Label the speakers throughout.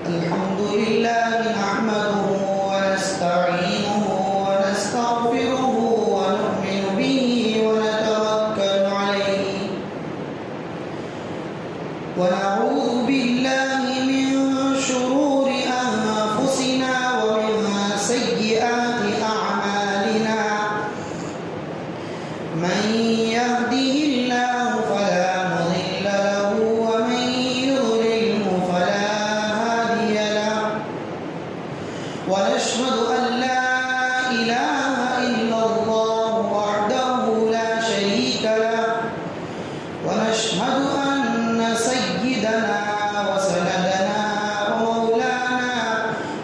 Speaker 1: الحمد لله نحمده ونستعينه ونستغفره ونؤمن به ونتوكل عليه ونعوذ بالله من شرور أنفسنا ومن سيئات أعمالنا من يهده الله فلا مضل له ومن يضلله فلا هادي له ونشهد أن لا إله إلا الله وحده لا شريك له ونشهد أن سيدنا وسندنا ومولانا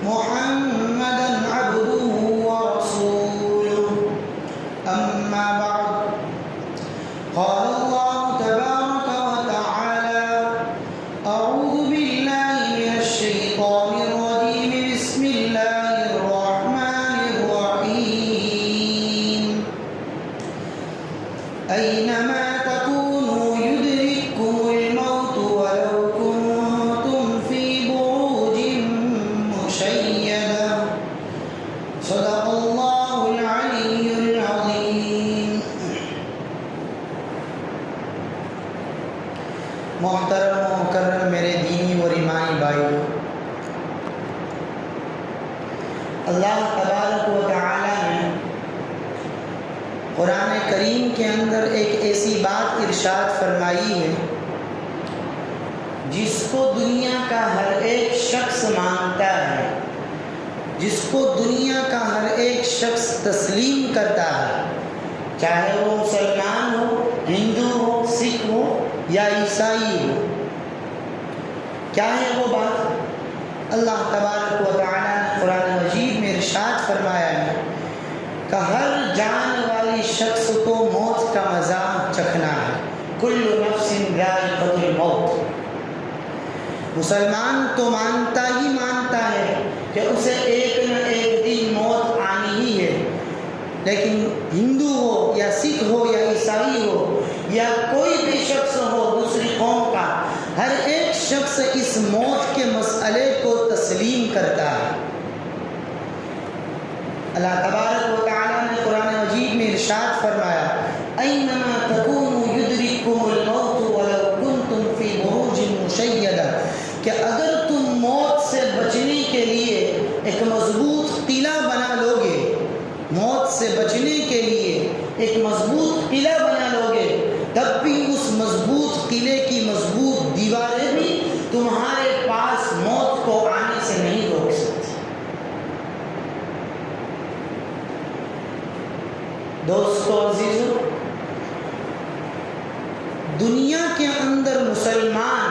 Speaker 1: محمدا عبده ورسوله أما بعد قال الله تبارك وتعالى أعوذ بالله من الشيطان الرجيم بسم الله الرحمن الرحيم أينما تكونوا يدرككم الموت ولو كنتم في بروج مشيدة صدق الله العلي العظيم. محترم و مکرم میرے دینی و ایمانی بھائیو، اللہ تبارک و تعالی نے قرآن کریم کے اندر ایک ایسی بات ارشاد فرمائی ہے جس کو دنیا کا ہر ایک شخص مانتا ہے، جس کو دنیا کا ہر ایک شخص تسلیم کرتا ہے، چاہے وہ مسلمان ہو، ہندو ہو، سکھ ہو یا عیسائی ہو. کیا ہے وہ بات؟ اللہ تبارک و تعالی نے قرآن مجید میں ارشاد فرمایا ہے کہ ہر جان والی شخص کو موت کا مزہ چکھنا ہے. کل نفس ذائقۃ الموت. مسلمان تو مانتا ہی مانتا ہے کہ اسے ایک نہ ایک دن موت آنی ہی ہے، لیکن ہندو ہو یا سکھ ہو یا عیسائی ہو یا کوئی بھی شخص ہو دوسری قوم کا، ہر ایک شخص اس موت کے مسئلے کو تسلیم کرتا ہے. اللہ تبارک و تعالی نے قرآن مجید میں ارشاد فرمایا اینما تکونوا یدرککم الموت ولو کنتم فی بروج مشیدہ، کہ اگر تم موت سے بچنے کے لیے ایک مضبوط قلعہ بنا لو گے، موت سے بچنے کے لیے ایک مضبوط قلعہ بنا لو گے، تب بھی اس مضبوط قلعے کی مضبوط دیواریں بھی تمہارے پاس موت کو آنے سے نہیں روک سکتی. دوستو عزیزو، دنیا کے اندر مسلمان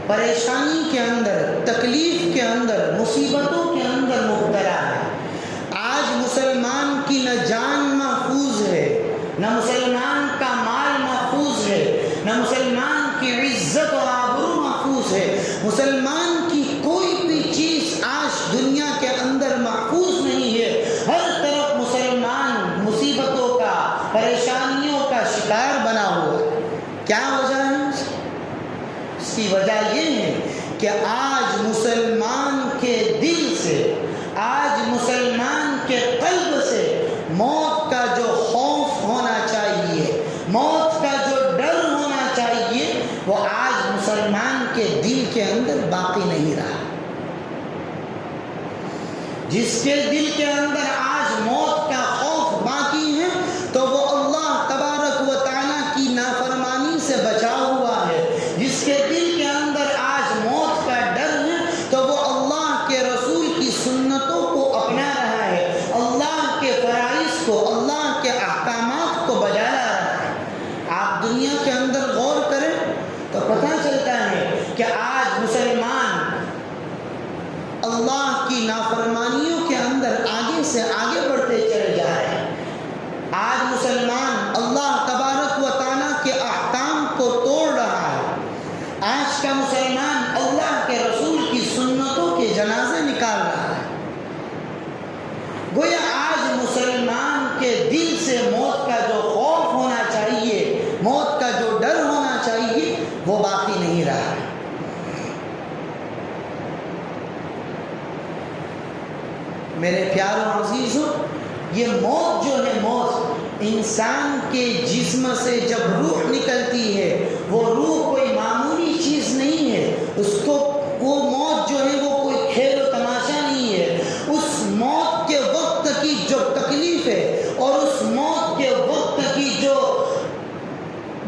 Speaker 1: پریشانی کے اندر، تکلیف کے اندر، مصیبتوں کے اندر مبتلا ہے. آج مسلمان کی نہ جان محفوظ ہے، نہ مسلمان کا مال محفوظ ہے، نہ مسلمان کی عزت و آبرو محفوظ ہے. مسلمان کی کوئی بھی چیز آج دنیا کے اندر محفوظ نہیں ہے. ہر طرف مسلمان مصیبتوں کا، پریشانیوں کا شکار بنا ہوا ہے. کیا وجہ ہے؟ اس کی وجہ یہ ہے کہ آج مسلمان کے دل سے، آج مسلمان کے قلب سے موت کا جو خوف ہونا چاہیے، موت کا جو ڈر ہونا چاہیے، وہ آج مسلمان کے دل کے اندر باقی نہیں رہا. جس کے دل کے اندر آج موت کا خوف باقی ہے تو وہ اللہ تبارک و تعالیٰ کی نافرمانی سے بچا ہوا ہے. جس کے دل کے اندر آج موت کا ڈر ہے تو وہ اللہ کے رسول کی سنتوں کو اپنا رہا ہے، اللہ کے فرائض کو، اللہ کے احکامات کو بجا رہا ہے. آپ دنیا کے اندر غور کریں تو پتہ چلتا ہے کہ آج مسلمان اللہ کی نافرمانیوں کے اندر آگے سے آگے بڑھتے چلے جا رہے ہیں. آج مسلمان اللہ تبارک و تعالیٰ کے احکام کو توڑ رہا ہے. آج کا مسلمان اللہ کے رسول کی سنتوں کے جنازے نکال رہا ہے. گویا آج مسلمان کے دل سے موت کا جو خوف ہونا چاہیے، موت کا جو ڈر ہونا چاہیے، وہ باقی نہیں رہا. میرے پیاروں عزیزوں، یہ موت جو ہے، موت انسان کے جسم سے جب روح نکلتی ہے، وہ روح کوئی معمولی چیز نہیں ہے. اس کو وہ موت جو ہے وہ کوئی کھیل و تماشا نہیں ہے. اس موت کے وقت کی جو تکلیف ہے اور اس موت کے وقت کی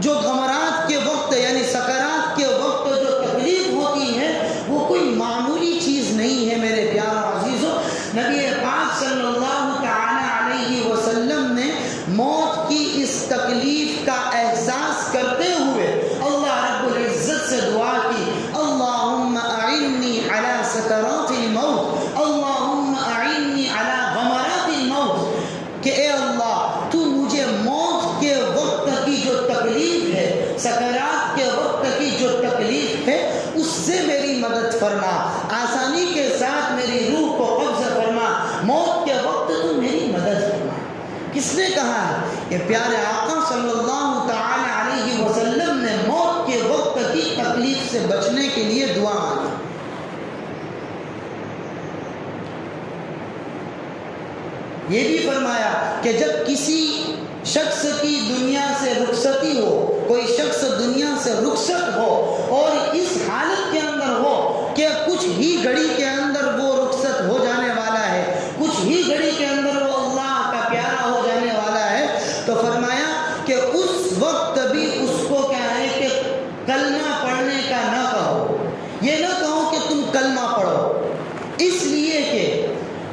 Speaker 1: جو غمرات کے وقت یعنی سکرات کے وقت جو تکلیف ہوتی ہے، وہ کوئی معمولی چیز نہیں ہے. میرے پیاروں عزیزوں، نبی پاک صلی اللہ تعالی علیہ وسلم نے موت کی اس تکلیف کا احساس کرتے ہوئے اللہ رب العزت سے دعا کی، اللہم اعنی علی سکرات الموت، اللہم اعنی علی غمرات الموت، کہ اے اللہ تو مجھے موت کے وقت کی جو تکلیف ہے، سکرات کے وقت کی جو تکلیف ہے، اس سے میری مدد فرما، آسانی کے ساتھ میری روح کو قبض فرما، موت کے وقت تو میری مدد فرما. کس نے کہا ہے؟ یہ پیارے آقا صلی اللہ تعالی علیہ وسلم نے موت کے وقت کی تکلیف سے بچنے کے لیے دعا مانگی. یہ بھی فرمایا کہ جب کسی شخص کی دنیا سے رخصتی ہو، کوئی شخص دنیا سے رخصت ہو اور اس حالت کے اندر ہو کہ کچھ ہی گھڑی کے اندر وہ رخصت ہو جانے والا ہے، کچھ ہی گھڑی کے اندر وہ اللہ کا پیارا ہو جانے والا ہے، تو فرمایا کہ اس وقت بھی اس کو کیا ہے کہ کلمہ پڑھنے کا نہ کہو. یہ نہ کہو کہ تم کلمہ پڑھو، اس لیے کہ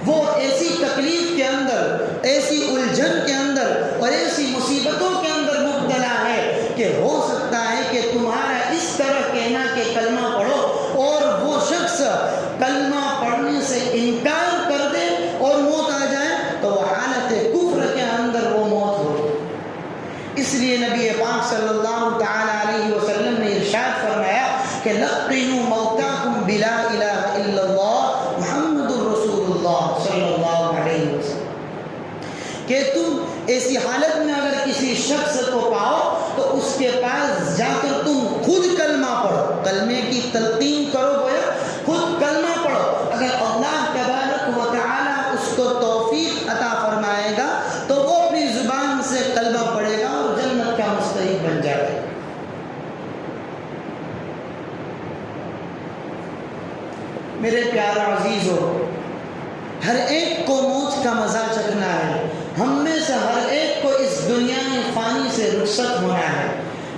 Speaker 1: وہ ایسی تکلیف کے اندر، ایسی الجھن کے اندر اور ایسی مصیبتوں کے اندر مبتلا ہے کہ ہو سکتا ہے کہ تمہارا اس طرح کہنا کہ کلمہ پڑھو اور وہ شخص کلمہ پڑھنے سے انکار کر دے اور موت آ جائے تو وہ حالت کفر کے اندر وہ موت ہو. اس لیے نبی پاک صلی اللہ تعالی علیہ وسلم نے ارشاد فرمایا کہ لقنوا موتاکم بلا الہ الا اللہ محمد الرسول اللہ صلی اللہ علیہ وسلم، کہ تم ایسی حالت میں اگر کسی شخص کو پاؤ تو اس کے پاس جا کر تم خود کلمہ پڑھو، کلمے کی تلقین کرو، گویا خود کلمہ پڑھو. اگر اللہ تبارک و تعالی اس کو توفیق عطا فرمائے گا تو وہ اپنی زبان سے کلمہ پڑھے گا اور جنت کا مستحق بن جائے گا. میرے پیارے عزیزو، ہر ایک کو موت کا مزہ چکھنا ہے. ہم میں سے ہر ایک کو اس دنیا میں فانی سے رخصت ہونا ہے.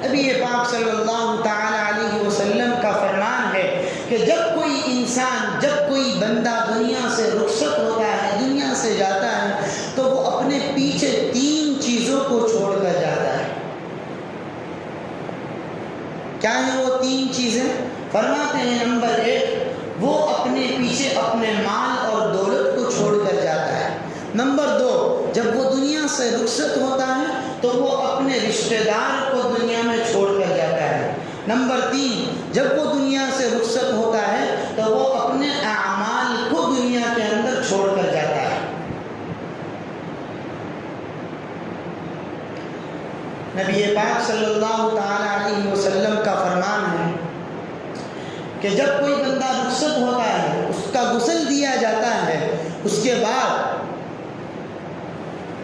Speaker 1: ابھی یہ پاک صلی اللہ تعالی علیہ وسلم کا فرمان ہے کہ جب کوئی انسان، جب کوئی بندہ دنیا سے رخصت ہوتا ہے، دنیا سے جاتا ہے، تو وہ اپنے پیچھے 3 چیزوں کو چھوڑ کر جاتا ہے. کیا ہیں وہ 3 چیزیں؟ فرماتے ہیں نمبر 1، وہ اپنے پیچھے اپنے مال اور دولت کو چھوڑ کر جاتا ہے. نمبر 2، جب وہ دنیا سے رخصت ہوتا ہے تو وہ اپنے رشتہ دار کو دنیا میں چھوڑ کر جاتا ہے. نمبر 3، جب وہ دنیا سے رخصت ہوتا ہے تو وہ اپنے اعمال کو دنیا کے اندر چھوڑ کر جاتا ہے. نبی پاک صلی اللہ تعالی علیہ وسلم کا فرمان ہے کہ جب کوئی بندہ رخصت ہوتا ہے، اس کا غسل دیا جاتا ہے، اس کے بعد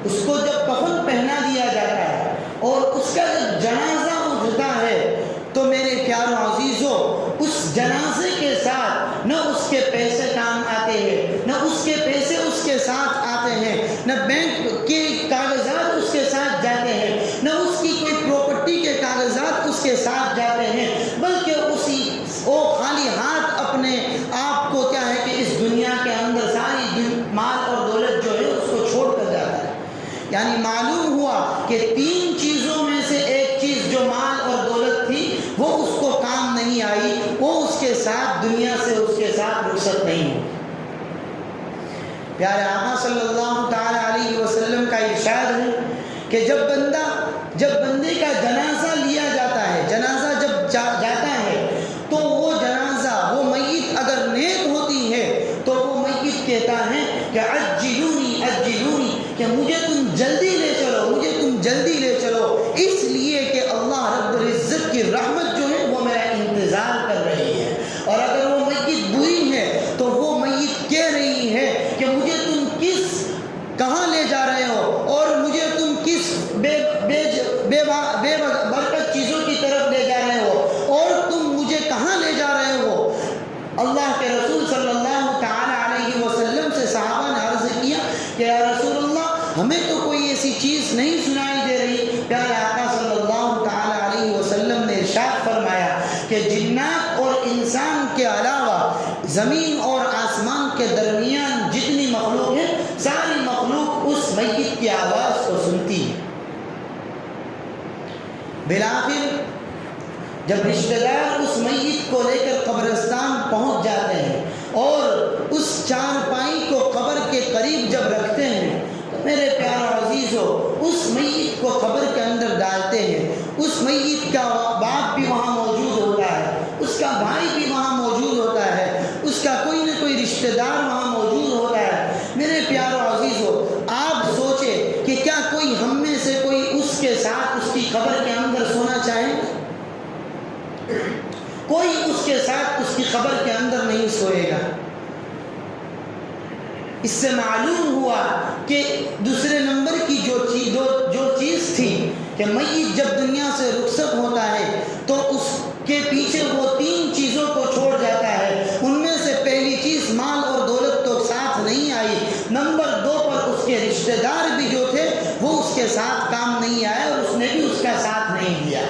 Speaker 1: اس کو جب کفن پہنا دیا جاتا ہے اور اس کا جب جنازہ اٹھتا ہے تو میرے پیاروں عزیزوں، اس جنازے کے ساتھ نہ اس کے پیسے کام آتے ہیں، نہ اس کے پیسے اس کے ساتھ آتے ہیں، نہ بینک کے کاغذات اس کے ساتھ جاتے ہیں، نہ اس کی کوئی پراپرٹی کے کاغذات اس کے ساتھ جاتے ہیں، بلکہ وہ خالی ہاتھ اپنے آپ کو کیا ہے کہ اس دنیا کے اندر ساری مال اور دولت جو ہے اس کو چھوڑ کر جاتا ہے. یعنی معلوم ہوا کہ 3 چیزوں میں سے ایک چیز جو مال اور دولت تھی وہ اس کو کام نہیں آئی، وہ اس کے ساتھ دنیا سے اس کے ساتھ رخصت نہیں ہوئی. پیارے آقا صلی اللہ تعالی علیہ وسلم کا ارشاد ہے کہ جب بندے کا جنازہ لیا جاتا ہے، جنازہ جب جاتا ہے تو وہ جنازہ، وہ میت اگر نیک ہوتی ہے تو وہ میت کہتا ہے کہ عجلونی عجلونی، کہ مجھے تم جلدی لے چلو، مجھے تم جلدی لے چلو، اس لیے کہ اللہ رب العزت کی رحمت جو ہے وہ میرا انتظار کر رہی ہے. اور اگر وہ میت بری ہے تو وہ میت کہہ رہی ہے کہ مجھے تم انسان کے علاوہ زمین اور آسمان کے درمیان جتنی مخلوق ہے ساری مخلوق اس میت کی آواز کو سنتی ہے۔ بالآخر جب رشتہ دار اس میت کو لے کر قبرستان پہنچ جاتے ہیں اور اس چارپائی کو قبر کے قریب جب رکھتے ہیں تو میرے پیارے عزیزو اس میت کو قبر کے اندر ڈالتے ہیں۔ اس میت کا باپ بھی وہاں موجود ہوتا ہے، اس کا بھائی بھی وہاں موجود ہوتا ہے، اس کا کوئی نہ کوئی رشتہ دار وہاں موجود ہوتا ہے۔ میرے پیارے عزیزو آپ سوچیں کہ کیا کوئی ہم میں سے کوئی اس کے ساتھ اس کی قبر کے اندر سونا چاہے گا؟ کوئی اس کے ساتھ اس کی قبر کے اندر نہیں سوئے گا۔ اس سے معلوم ہوا کہ دوسرے نمبر کی جو چیز تھی کہ میت جب دنیا سے رخصت ہوتا ہے تو اس کے پیچھے وہ 3 چیزوں کو چھوڑ جاتا ہے۔ ان میں سے پہلی چیز مال اور دولت تو ساتھ نہیں آئی، نمبر 2 پر اس کے رشتہ دار بھی جو تھے وہ اس کے ساتھ کام نہیں آئے اور اس نے بھی اس کا ساتھ نہیں دیا۔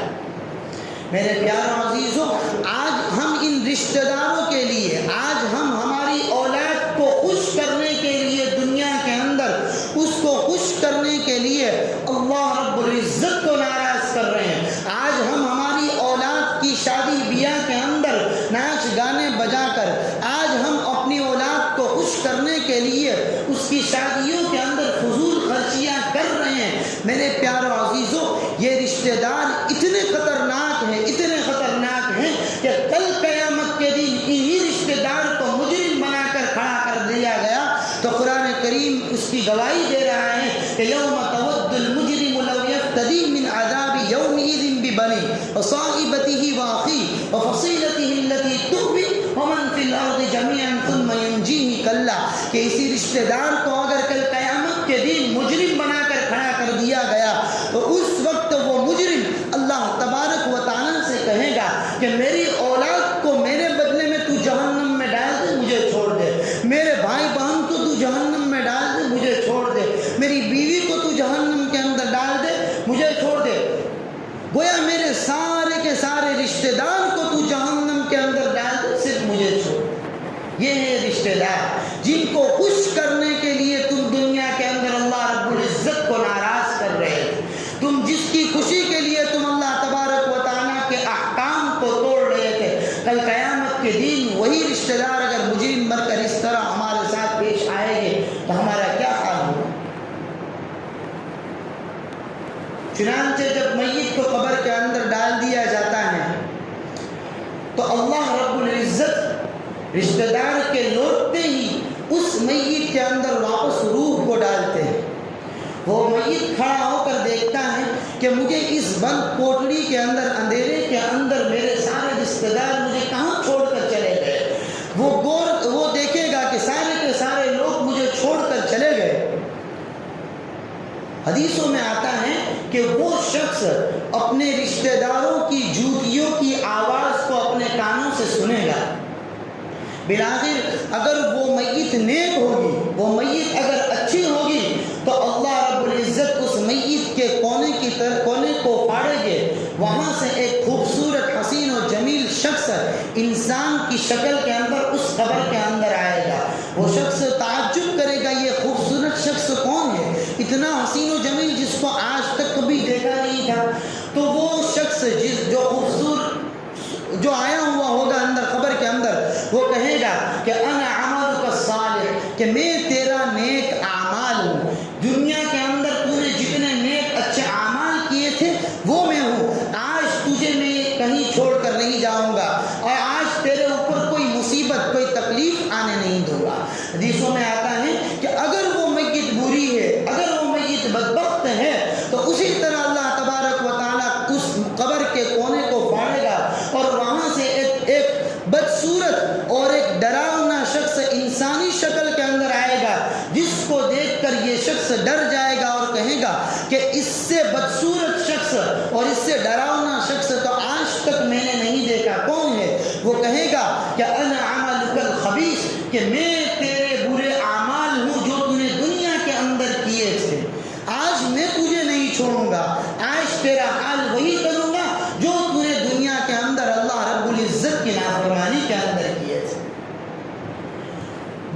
Speaker 1: میرے پیارے عزیزوں آج ہم ان رشتہ داروں کے لیے، آج ہم ہماری اولاد کو خوش کرنے کے لیے دنیا کے اندر اس کو خوش کرنے کے لیے اللہ رب العزت کو ناراض کر رہے ہیں۔ آج ہم ہماری اولاد کی شادی بیاہ کے اندر ناچ گانے بجا کر، آج ہم اپنی اولاد کو خوش کرنے کے لیے اس کی شادیوں کے اندر فضول خرچیاں کر رہے ہیں۔ میرے پیارے عزیزوں یہ رشتہ دار اتنے خطرناک ہیں، اتنے خطرناک ہیں کہ کل قیامت کے دن انہی رشتہ دار کو مجرم بنا کر کھڑا کر دیا گیا تو قرآن کریم اس کی گواہی دے رہا ہے کہ یوم تود المجرم لو یفتدی من عذاب یومئذ ببنی وصاحبته واخیہ وفصیلته التي تؤوی ومن فی الارض جميعا ثم ینجیہ کلا، کہ اسی رشتہ دار کو اگر کل قیامت کے دن مجرم بنا کر کھڑا کر دیا گیا تو اس وقت وہ مجرم اللہ تبارک و تعالیٰ سے کہے گا کہ میری اولاد کو میرے بدلے میں تو جہنم میں ڈال دے، مجھے چھوڑ دے، میرے بھائی بہن کو تو جہنم میں ڈال دے، مجھے چھوڑ دے، میری بیوی کو تو جہنم کے اندر ڈال دے، مجھے چھوڑ دے۔ گویا میرے سارے کے سارے رشتہ دار کو تو جہنم کے اندر ڈال دے، صرف مجھے چھوڑ۔ یہ ہے رشتہ دار جن کو خوش کرنے کے لیے تم دنیا کے اندر اللہ رب العزت کو ناراض کر رہے تھے، تم جس کی خوشی کے لیے تم اللہ تبارک و تعالیٰ کے احکام کو توڑ رہے تھے، کل قیامت کے دن وہی رشتہ دار اگر مجرم بن کر اس طرح ہمارے ساتھ پیش آئے گے تو ہمارا کیا حال ہوگا؟ چنانچہ جب میت کو قبر کے اندر ڈال دیا جاتا ہے تو اللہ رب العزت رشتہ دار کے لوٹتے ہی اس میت کے اندر واپس روح کو ڈالتے ہیں۔ وہ میت کھڑا ہو کر دیکھتا ہے کہ مجھے اس بند کوٹڑی کے اندر، اندھیرے کے اندر میرے سارے رشتہ دار مجھے کہاں چھوڑ کر چلے گئے۔ وہ دیکھے گا کہ سارے کے سارے لوگ مجھے چھوڑ کر چلے گئے۔ حدیثوں میں آتا ہے کہ وہ شخص اپنے رشتہ داروں کی جوتیوں کی آواز کو اپنے کانوں سے سنے گا۔ بالآخر اگر وہ میت نیک ہوگی، وہ میت اگر اچھی ہوگی تو اللہ رب العزت اس میت کے کونے کو پھاڑے گے، وہاں سے ایک خوبصورت حسین و جمیل شخص انسان کی شکل کے اندر اس قبر کے اندر آئے گا۔ وہ شخص تعجب کرے گا یہ خوبصورت شخص کون ہے، اتنا حسین و جمیل جس کو آج تک کبھی دیکھا نہیں تھا۔ تو وہ شخص جو آیا ہوا ہوگا اندر قبر کے اندر، وہ کہے گا کہ انا عملک الصالح، کہ میں تیرا نیک اعمال ہوں، دنیا کے اندر تو نے جتنے نیک اچھے اعمال کیے تھے وہ میں ہوں، آج تجھے میں کہیں چھوڑ کر نہیں جاؤں گا اور آج تیرے اوپر کوئی مصیبت، کوئی تکلیف آنے نہیں دوں گا۔ حدیثوں میں آتا ہے کہ اگر وہ میت بری ہے، اگر وہ میت بدبخت ہے تو اسی طرح اللہ تبارک و تعالیٰ اس قبر کے کونے کو پھاڑے گا اور وہاں سے ایک بدصورت اور ایک ڈراؤنا شخص انسانی شکل کے اندر آئے گا، جس کو دیکھ کر یہ شخص ڈر جائے گا اور کہے گا کہ اس سے بدصورت شخص اور اس سے ڈراؤنا شخص تو آج تک میں نے نہیں دیکھا، کون ہے؟ وہ کہے گا کہ انا عملک الخبیث، کہ میں تیرے برے اعمال ہوں جو تو نے دنیا کے اندر کیے تھے، آج میں تجھے نہیں چھوڑوں گا، آج تیرا حال وہی کروں گا جو تو نے دنیا کے اندر اللہ رب العزت کی نافرمانی کے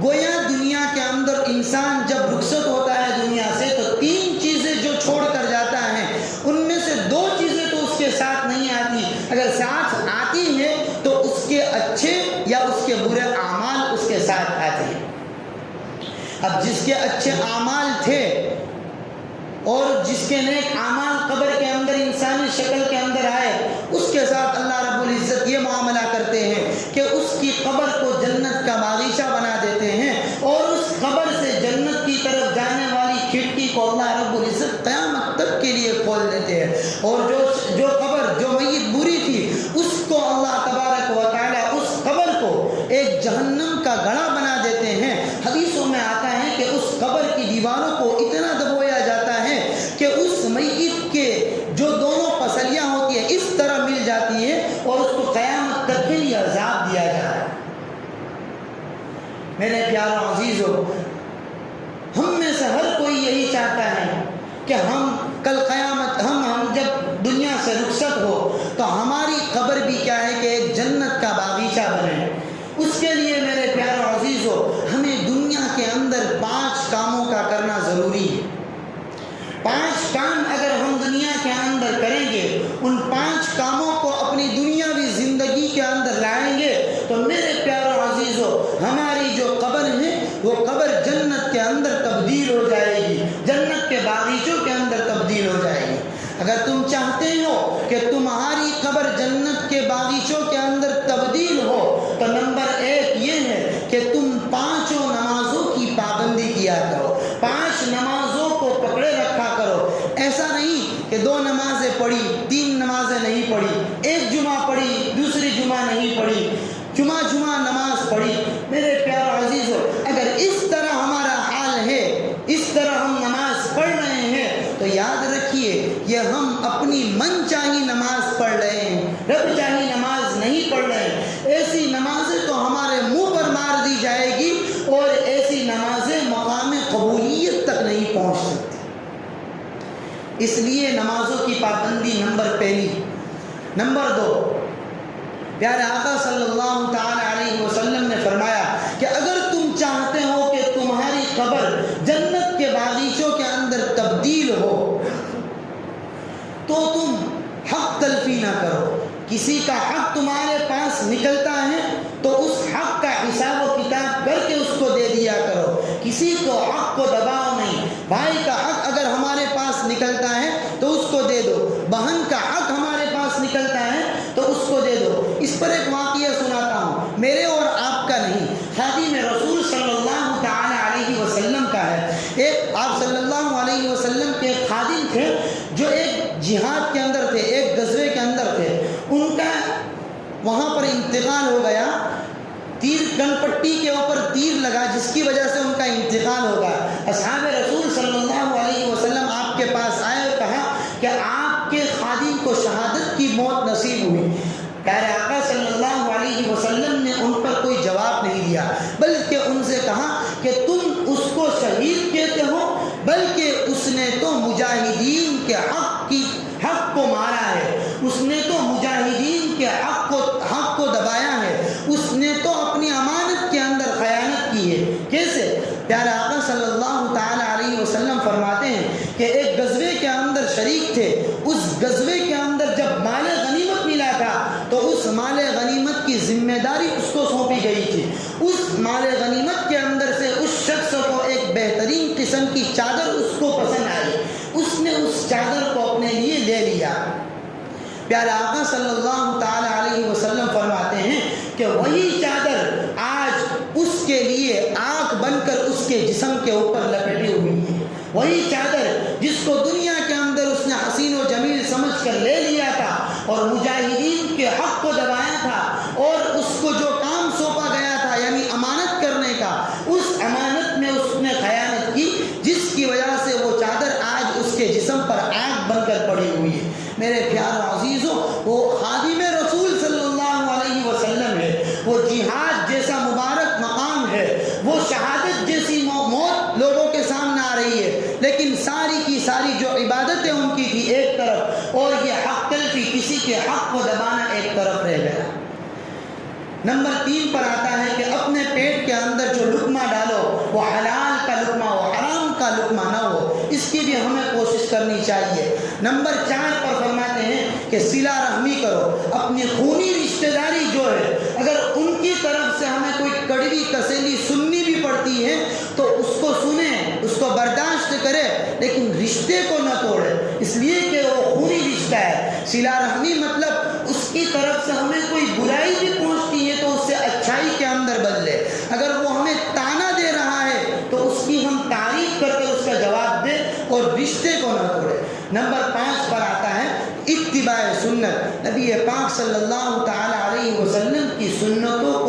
Speaker 1: گویا دنیا کے اندر انسان جب رخصت ہوتا ہے دنیا سے تو 3 چیزیں جو چھوڑ کر جاتا ہے ان میں سے 2 چیزیں تو اس کے ساتھ نہیں آتی، اگر ساتھ آتی ہے تو اس کے اچھے یا اس کے برے اعمال اس کے ساتھ آتے ہیں۔ اب جس کے اچھے اعمال تھے اور جس کے نیک اعمال قبر کے اندر انسانی شکل کے اندر آئے، اس کے ساتھ اللہ رب العزت یہ معاملہ کرتے ہیں کہ اس کی قبر کو جنت کا باغیچہ بنا دیتے ہیں اور اس قبر سے جنت کی طرف جانے والی کھڑکی کو اللہ رب العزت قیامت تک کے لیے کھول دیتے ہیں، اور جو قبر جو میت بری تھی اس کو اللہ تبارک و تعالی اس قبر کو ایک جہنم کا گڑھا بنا دیتے ہیں۔ حدیثوں میں آتا ہے کہ اس قبر کی دیواروں کو اتنا دبویا جاتا ہے کہ اس میت کے جو دونوں پسلیاں ہوتی ہیں اس طرح مل جاتی ہے اور اس کو قیامت تک کے لیے عذاب دیا جا رہا ہے۔ میرے پیارو عزیزو، ہم میں سے ہر کوئی یہی چاہتا ہے کہ ہم کل قیامت ہم جب دنیا سے رخصت ہو تو ہماری قبر بھی کیا ہے کہ ایک جنت کا باغیچہ بنے۔ اس کے لیے میرے پیارو عزیزو ہمیں دنیا کے اندر 5 کاموں کا کرنا ضروری ہے۔ 5 کام اگر ہم دنیا کے اندر کریں گے، ان 5 کاموں کو اپنی دنیاوی زندگی کے اندر لائیں گے تو میرے پیارو عزیزو ہماری جو قبر ہے وہ قبر جنت کے اندر تبدیل ہو جائے گی، جنت کے باغیچوں کے اندر تبدیل ہو جائے گی۔ اگر تم چاہتے ہو کہ تمہاری قبر جنت کے باغیچوں کے اندر تبدیل ہو تو نمبر 1 یہ ہے کہ تم 5 نمازوں کی پابندی کیا کرو، 5 نمازوں کو پکڑے رکھا کرو۔ ایسا نہیں کہ 2 نمازیں پڑھی، 3 نمازیں نہیں پڑھی، 1 جمعہ پڑھی، دوسری جمعہ نہیں پڑھی، جمعہ نماز پڑھی۔ میرے پیارو عزیزو اگر اس طرح ہمارا حال ہے، اس طرح ہم نماز پڑھ رہے ہیں تو یاد رکھیے یہ ہم اپنی من چاہی نماز پڑھ رہے ہیں، رب چاہی نماز نہیں پڑھ رہے ہیں۔ ایسی نمازیں تو ہمارے منہ پر مار دی جائے گی اور ایسی نمازیں مقام قبولیت تک نہیں پہنچ سکتی۔ اس لیے نمازوں کی پابندی نمبر 1۔ نمبر 2، پیارے آقا صلی اللہ تعالی علیہ وسلم نے فرمایا کہ اگر تم چاہتے ہو کہ تمہاری قبر جنت کے باغیچوں کے اندر تبدیل ہو تو تم حق تلفی نہ کرو۔ کسی کا حق تمہارے پاس نکلتا ہے تو اس حق کا حساب و کتاب کر کے اس کو دے دیا کرو، کسی کو حق کو دباؤ نہیں۔ بھائی کا حق اگر ہمارے پاس نکلتا ہے تو اس کو دے دو، بہن کا حق ہمارے پاس نکلتا ہے تو اس کو دے دو۔ اس پر ایک واقعہ سناتا ہوں، میرے اور آپ کا نہیں، خادم رسول صلی اللہ تعالی علیہ وسلم کا ہے۔ ایک آپ صلی اللہ علیہ وسلم کے ایک خادم تھے جو ایک جہاد کے اندر تھے، ایک غزوے کے اندر تھے، ان کا وہاں پر انتقال ہو گیا، تیر کن پٹی کے اوپر تیر لگا جس کی وجہ سے ان کا انتقال ہوگا۔ اصحاب رسول صلی اللہ علیہ وسلم آپ کے پاس آئے اور کہا کہ آپ کے خادم کو شہادت کی موت نصیب ہوئی۔ پیارے آقا صلی اللہ علیہ وسلم نے ان پر کوئی جواب نہیں دیا، بلکہ ان سے کہا کہ تم اس کو شہید کہتے ہو، بلکہ اس نے تو مجاہدین کے حق کو مارا ہے، اس نے تو مجاہدین کے حق کو دبایا ہے، اس نے تو اپنی امانت کے اندر خیانت کی ہے۔ کیسے؟ پیارے آقا صلی اللہ تعالی علیہ وسلم فرماتے ہیں کہ ایک غزوے کے اندر شریک تھے، اس غزوے کے اندر جب مال غنیمت ملا تھا تو اس مال غنیمت کی ذمہ داری اس کو سونپی گئی تھی۔ اس مال غنیمت کے اندر سے اس شخص کو ایک بہترین قسم کی چادر اس کو پسند آئی، اس نے اس چادر کو اپنے لیے لے لیا۔ پیارے آقا صلی اللہ تعالی علیہ وسلم فرماتے ہیں کہ وہی چادر آج اس کے لیے آنکھ بن کر اس کے جسم کے اوپر لپٹی ہوئی ہے۔ وہی چادر جس کو دنیا کے اندر اس نے حسین و جمیل سمجھ کر لے لیا تھا اور مجاہدین کے حق کو دبایا تھا اور اس کو جو کام سونپا گیا تھا یعنی امانت کرنے کا، اس امانت میں اس نے خیانت کی، جس کی وجہ سے وہ چادر آج اس کے جسم پر آگ بن کر پڑی ہوئی ہے۔ میرے پیارو عزیزوں، وہ خادم رسول صلی اللہ علیہ وسلم ہے، وہ جہاد جیسا مبارک مقام ہے، وہ شہادت جیسی موت لوگوں کے سامنے آ رہی ہے، لیکن ساری کی ساری جو عبادتیں ان کی تھی ایک طرف اور یہ حق تلفی کسی کے حق کو دبانا ایک طرف رہ گیا۔ نمبر 3 پر آتا ہے کہ اپنے پیٹ کے اندر جو لقمہ ڈالو وہ حلال کا لقمہ ہو، حرام کا لقمہ نہ ہو، اس کی بھی ہمیں کوشش کرنی چاہیے۔ نمبر 4 پر فرماتے ہیں کہ صلہ رحمی کرو، اپنی خونی رشتہ داری جو ہے اگر ان کی طرف سے ہمیں کوئی کڑوی تسلی سننی بھی پڑتی ہے تو اس کو سنیں، اس کو برداشت کرے، لیکن رشتے کو نہ توڑے، اس لیے کہ وہ خونی رشتہ ہے۔ صلہ رحمی مطلب اس کی طرف سے ہمیں کوئی برائی بھی پہنچتی ہے تو اس سے اچھائی کے اندر بدلے، اگر وہ ہمیں تانا دے رہا ہے تو اس کی ہم تعریف کر کے اس کا جواب دیں اور رشتے کو نہ توڑے۔ نمبر 5 پر آتا ہے اتباع سنت، نبی پاک صلی اللہ تعالی علیہ وسلم کی سنتوں کو